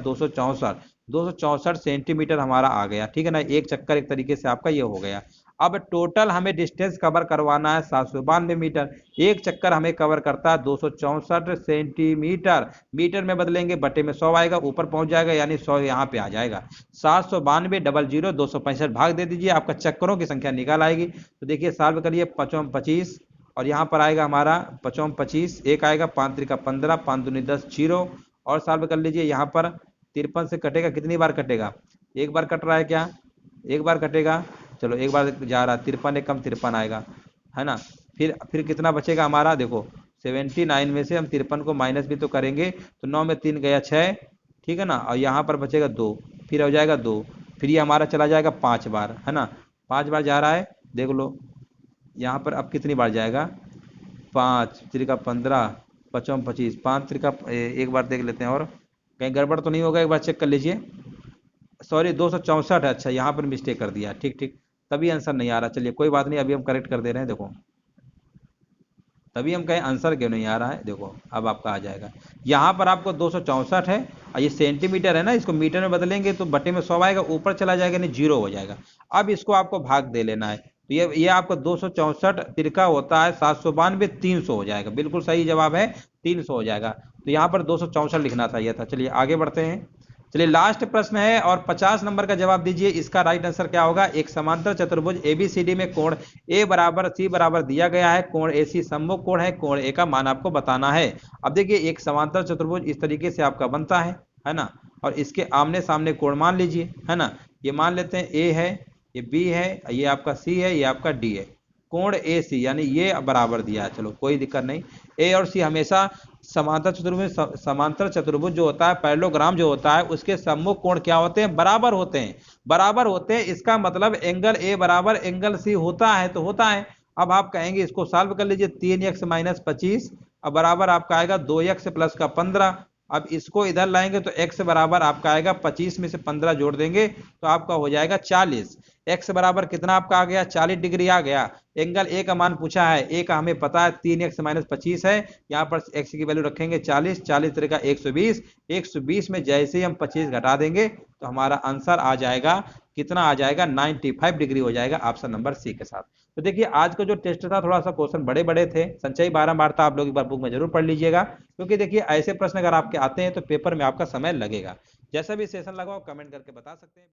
264 सेंटीमीटर हमारा आ गया, ठीक है ना। एक चक्कर एक तरीके से आपका ये हो गया। अब टोटल हमें डिस्टेंस कवर करवाना है 792 मीटर, एक चक्कर हमें कवर करता है 264 सेंटीमीटर, मीटर में बदलेंगे बटे में 100 आएगा, ऊपर पहुंच जाएगा यानी 100 यहाँ पे आ जाएगा। 792 00 265 भाग दे दीजिए, आपका चक्करों की संख्या निकाल आएगी। तो देखिए सॉल्व करिए, 5 25 और यहाँ पर आएगा हमारा 5 25, एक आएगा 5 3 15, 5 दूनी 10 0 और सॉल्व कर लीजिए। यहाँ पर 53 से कटेगा, कितनी बार कटेगा, एक बार कट रहा है क्या, एक बार कटेगा, चलो एक बार जा रहा है, 53 एक कम 53 आएगा, है ना। फिर कितना बचेगा हमारा, देखो 79 में से हम 53 को माइनस भी तो करेंगे, तो 9 में 3 गया 6, ठीक है ना, और यहाँ पर बचेगा 2, फिर हो जाएगा 2, फिर ये हमारा चला जाएगा 5 बार, है ना, 5 बार जा रहा है। देख लो यहाँ पर अब कितनी बार जाएगा, 5 3 15, 5 25, 5 3 एक बार देख लेते हैं और कहीं गड़बड़ तो नहीं होगा, एक बार चेक कर लीजिए। सॉरी 264 है, अच्छा यहाँ पर मिस्टेक कर दिया, ठीक ठीक, तभी आंसर नहीं आ रहा। चलिए कोई बात नहीं, अभी हम करेक्ट कर दे रहे हैं, देखो तभी हम कहें आंसर क्यों नहीं आ रहा है, देखो अब आपका आ जाएगा। यहाँ पर आपको 264 है और ये सेंटीमीटर है ना, इसको मीटर में बदलेंगे तो बटे में 100 आएगा, ऊपर चला जाएगा नहीं 0 हो जाएगा। अब इसको आपको भाग दे लेना है, तो ये आपका 264 तिरका होता है 792, 300 हो जाएगा, बिल्कुल सही जवाब है 300 हो जाएगा। तो यहाँ पर 264 लिखना चाहिए था। चलिए आगे बढ़ते हैं। चलिए लास्ट प्रश्न है और 50 नंबर का जवाब दीजिए। इसका राइट आंसर क्या होगा, एक समांतर चतुर्भुज एबीसीडी में कोण ए बराबर सी बराबर दिया गया है, कोण एसी सम्मुख कोण है, कोण ए का मान आपको बताना है। अब देखिए एक समांतर चतुर्भुज इस तरीके से आपका बनता है ना, और इसके आमने सामने कोण मान लीजिए, है ना, ये मान लेते हैं ए है, ये बी है, ये आपका सी है, ये आपका डी है। कोण ए सी यानी ये बराबर दिया है, चलो कोई दिक्कत नहीं। ए और सी हमेशा समांतर चतुर्भुज जो होता है, पैरेललोग्राम जो होता है, उसके सम्मुख कोण क्या होते हैं, बराबर होते हैं, बराबर होते हैं। इसका मतलब एंगल ए बराबर एंगल सी होता है, तो होता है। अब आप कहेंगे इसको सॉल्व कर लीजिए, 3x - 25 अब बराबर आपका आएगा 2x प्लस का 15। अब इसको इधर लाएंगे तो x बराबर आपका आएगा 25 में से 15 जोड़ देंगे तो आपका हो जाएगा 40। एक्स बराबर कितना आपका आ गया, 40 डिग्री आ गया। एंगल ए का मान पूछा है, ए का हमें पता है 3x माइनस 25 है, यहाँ पर x की वैल्यू रखेंगे 40, 40 तरीका 120, 120 में जैसे ही हम 25 घटा देंगे तो हमारा आंसर आ जाएगा, कितना आ जाएगा, 95 डिग्री हो जाएगा ऑप्शन नंबर सी के साथ। तो देखिए आज का जो टेस्ट था थोड़ा सा क्वेश्चन बड़े बड़े थे, संचयी बारंबार था, आप लोग एक बार बुक में जरूर पढ़ लीजिएगा, क्योंकि देखिए ऐसे प्रश्न अगर आपके आते हैं तो पेपर में आपका समय लगेगा। जैसा भी सेशन लगा हो कमेंट करके बता सकते हैं।